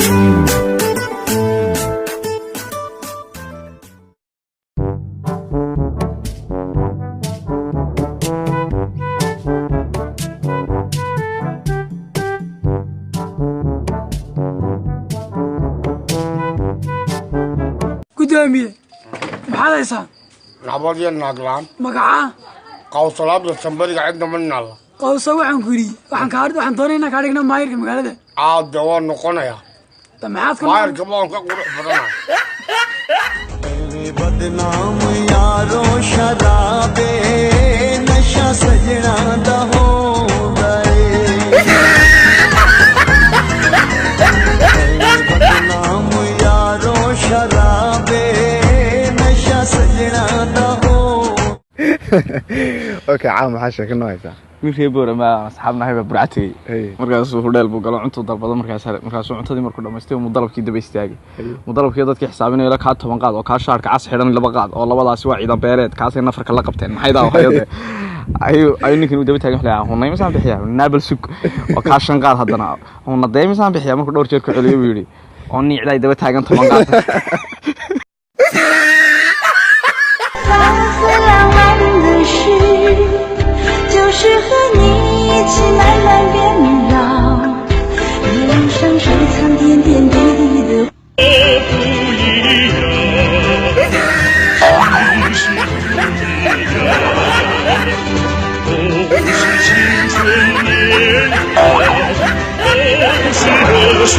قدامي محل إنسان نعبدي الناقلان مقعة قوصلات والسنبري عندنا من الله قوسة وعن كوري وعن كارد وعن طونينا كارينا ماير كمقالة عاد دوان نقنايا تمحات ماير كمان كقول فرنا بدنام यारो शराबे नशा सजना दा हो गए بدنام यारो शराबे नशा सजना दा हो اوكي عام حاشا كنا هيسا wiilkii boora ma asxaabna hayba burcatay markaas uu hudheel buu galo cunto dalbado markaas cuntadii markuu dhameystay uu dalabkii daba istaagay dalabkii dadkii xisaabinay la ka 10 qaad oo ka shaarka cas xidhan laba qaad oo labadaasi waa ciidan beereed kaasay nafarka la qabteen maxay daa hayade ay ninkan uu daba taagan xilaa hunay ma saan bixiyaa naabal sug oo ka shan qaad hadana hunna deey ma saan bixiyaa markuu dhowr jeer ku celiyo buu yiri oo niicday daba taagan 10 qaad就是和你一起慢慢变老，一路上收藏点点滴滴的。不一样，你是不一样，都是青春年华，都是热血。